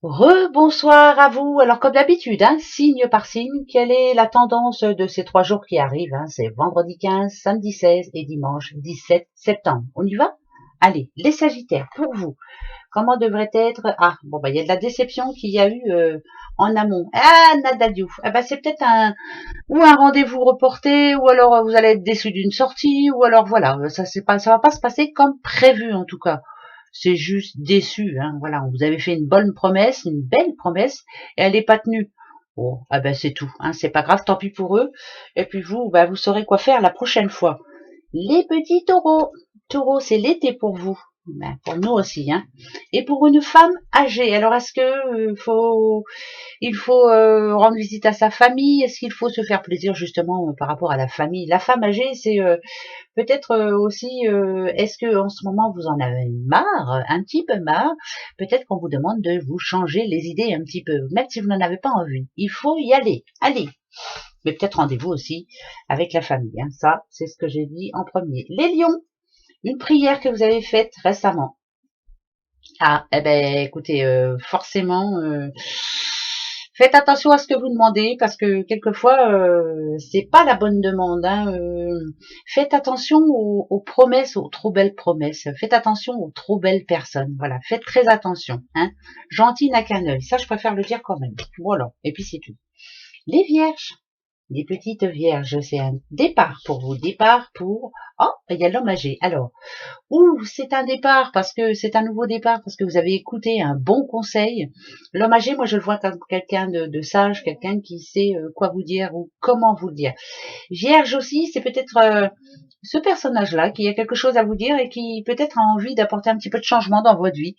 Rebonsoir à vous. Alors comme d'habitude, signe par signe, quelle est la tendance de ces 3 jours qui arrivent? C'est vendredi 15, samedi 16 et dimanche 17 septembre. On y va? Allez, les Sagittaires, pour vous, comment devrait être... Ah, bon, il y a de la déception qu'il y a eu en amont. Ah, Nadadiou. C'est peut-être un rendez-vous reporté, ou alors vous allez être déçu d'une sortie, ou alors voilà, ça va pas se passer comme prévu en tout cas. C'est juste déçu, voilà, on vous avait fait une bonne promesse, une belle promesse, et elle n'est pas tenue. Bon, c'est tout, c'est pas grave, tant pis pour eux. Et puis vous, vous saurez quoi faire la prochaine fois. Les petits taureaux. Taureau, c'est l'été pour vous. Pour nous aussi, Et pour une femme âgée, alors est-ce que il faut rendre visite à sa famille? Est-ce qu'il faut se faire plaisir justement par rapport à la famille? La femme âgée, c'est peut-être aussi, est-ce que en ce moment vous en avez marre, un petit peu marre? Peut-être qu'on vous demande de vous changer les idées un petit peu, même si vous n'en avez pas envie. Il faut y aller. Allez. Mais peut-être rendez-vous aussi avec la famille. Ça, c'est ce que j'ai dit en premier. Les lions, une prière que vous avez faite récemment. Ah, écoutez, forcément, faites attention à ce que vous demandez parce que quelquefois, c'est pas la bonne demande. Faites attention aux promesses, aux trop belles promesses. Faites attention aux trop belles personnes. Voilà, faites très attention. Gentil n'a qu'un œil. Ça, je préfère le dire quand même. Voilà. Et puis c'est tout. Les vierges. Les petites vierges, c'est un départ pour vous. Départ pour... Oh, il y a l'homme âgé. Alors, ou c'est un départ parce que c'est un nouveau départ parce que vous avez écouté un bon conseil. L'homme âgé, moi je le vois comme quelqu'un de sage, quelqu'un qui sait quoi vous dire ou comment vous le dire. Vierge aussi, c'est peut-être ce personnage-là qui a quelque chose à vous dire et qui peut-être a envie d'apporter un petit peu de changement dans votre vie.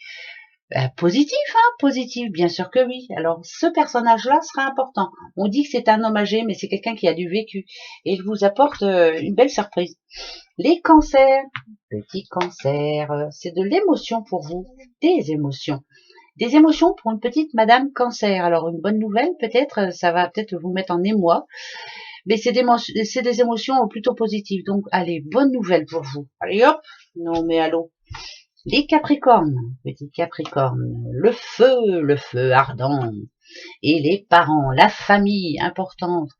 Positif, positif, bien sûr que oui. Alors, ce personnage-là sera important. On dit que c'est un homme âgé, mais c'est quelqu'un qui a du vécu et il vous apporte une belle surprise. Les cancers, petits cancers, c'est de l'émotion pour vous, des émotions. Des émotions pour une petite madame cancer. Alors, une bonne nouvelle, peut-être, ça va peut-être vous mettre en émoi, mais c'est des émotions plutôt positives. Donc, allez, bonne nouvelle pour vous. Allez hop, non mais allô. Les Capricornes, petits Capricornes, le feu ardent, et les parents, la famille importante,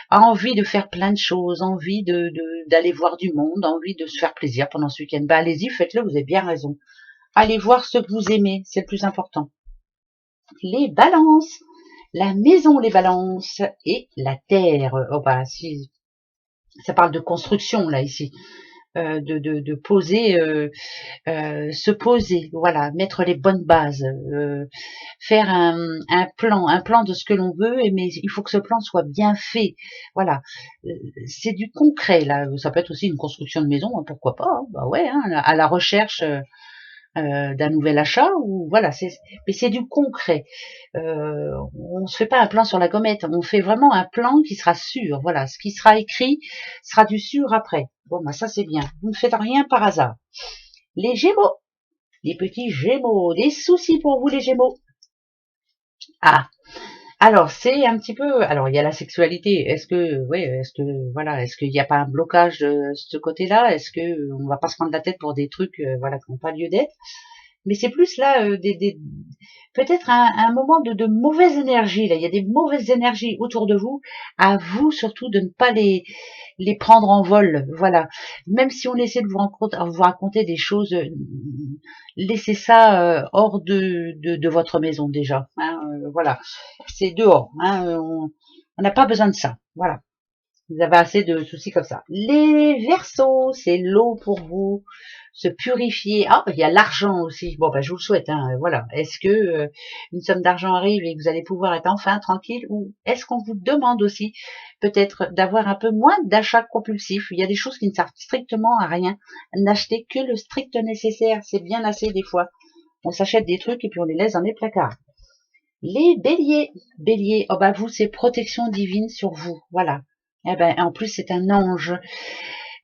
a envie de faire plein de choses, envie d'aller voir du monde, envie de se faire plaisir pendant ce week-end. Allez-y, faites-le, vous avez bien raison. Allez voir ce que vous aimez, c'est le plus important. Les balances, la maison, les balances, et la terre. Oh si, ça parle de construction là ici. De poser, se poser, voilà, mettre les bonnes bases, faire un plan de ce que l'on veut, mais il faut que ce plan soit bien fait. Voilà, c'est du concret là. Ça peut être aussi une construction de maison, pourquoi pas. Ouais, à la recherche d'un nouvel achat ou voilà, mais c'est du concret. On se fait pas un plan sur la gommette, on fait vraiment un plan qui sera sûr. Voilà, ce qui sera écrit sera du sûr après. Bon, ça c'est bien. Vous ne faites rien par hasard. Les Gémeaux, les petits Gémeaux, des soucis pour vous les Gémeaux. Ah, alors c'est un petit peu, alors il y a la sexualité. Est-ce qu'il n'y a pas un blocage de ce côté-là? Est-ce que on va pas se prendre la tête pour des trucs, voilà, qui n'ont pas lieu d'être? Mais c'est plus là peut-être un moment de mauvaise énergie. Là, il y a des mauvaises énergies autour de vous. À vous surtout de ne pas les prendre en vol. Voilà. Même si on essaie de vous raconter des choses, laissez ça hors de votre maison déjà. Voilà. C'est dehors. On n'a pas besoin de ça. Voilà. Vous avez assez de soucis comme ça. Les Verseaux, c'est l'eau pour vous, se purifier. Ah, il y a l'argent aussi. Bon, je vous le souhaite. Voilà. Est-ce que une somme d'argent arrive et que vous allez pouvoir être enfin tranquille, ou est-ce qu'on vous demande aussi peut-être d'avoir un peu moins d'achats compulsifs? Il y a des choses qui ne servent strictement à rien. N'achetez que le strict nécessaire. C'est bien assez des fois. On s'achète des trucs et puis on les laisse dans les placards. Les béliers, béliers, vous, c'est protection divine sur vous, voilà. En plus, c'est un ange.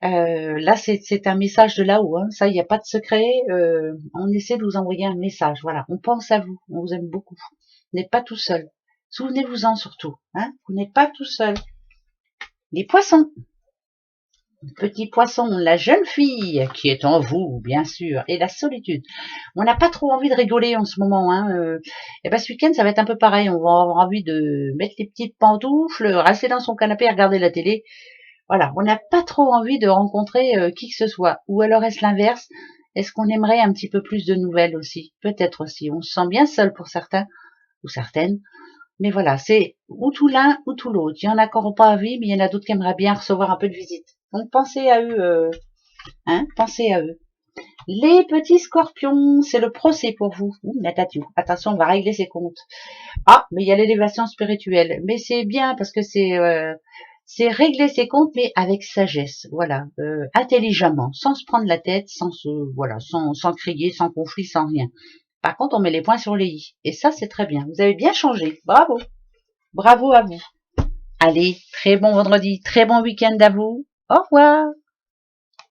Là, c'est un message de là-haut, ça, il n'y a pas de secret. On essaie de vous envoyer un message, voilà. On pense à vous, on vous aime beaucoup. Vous n'êtes pas tout seul. Souvenez-vous-en surtout, vous n'êtes pas tout seul. Les poissons, Petit poisson, la jeune fille qui est en vous, bien sûr, et la solitude. On n'a pas trop envie de rigoler en ce moment. Et ben ce week-end, ça va être un peu pareil. On va avoir envie de mettre les petites pantoufles, rester dans son canapé et regarder la télé. Voilà, on n'a pas trop envie de rencontrer qui que ce soit. Ou alors est-ce l'inverse? Est-ce qu'on aimerait un petit peu plus de nouvelles aussi? Peut-être aussi. On se sent bien seul pour certains ou certaines. Mais voilà, c'est ou tout l'un ou tout l'autre. Il y en a qui n'auront pas envie, mais il y en a d'autres qui aimeraient bien recevoir un peu de visite. Donc pensez à eux, pensez à eux. Les petits scorpions, c'est le procès pour vous. Attention, on va régler ses comptes. Ah, mais il y a l'élévation spirituelle. Mais c'est bien parce que c'est régler ses comptes, mais avec sagesse. Voilà, intelligemment, sans se prendre la tête, sans crier, sans conflit, sans rien. Par contre, on met les points sur les i. Et ça, c'est très bien. Vous avez bien changé. Bravo. Bravo à vous. Allez, très bon vendredi, très bon week-end à vous. Au revoir.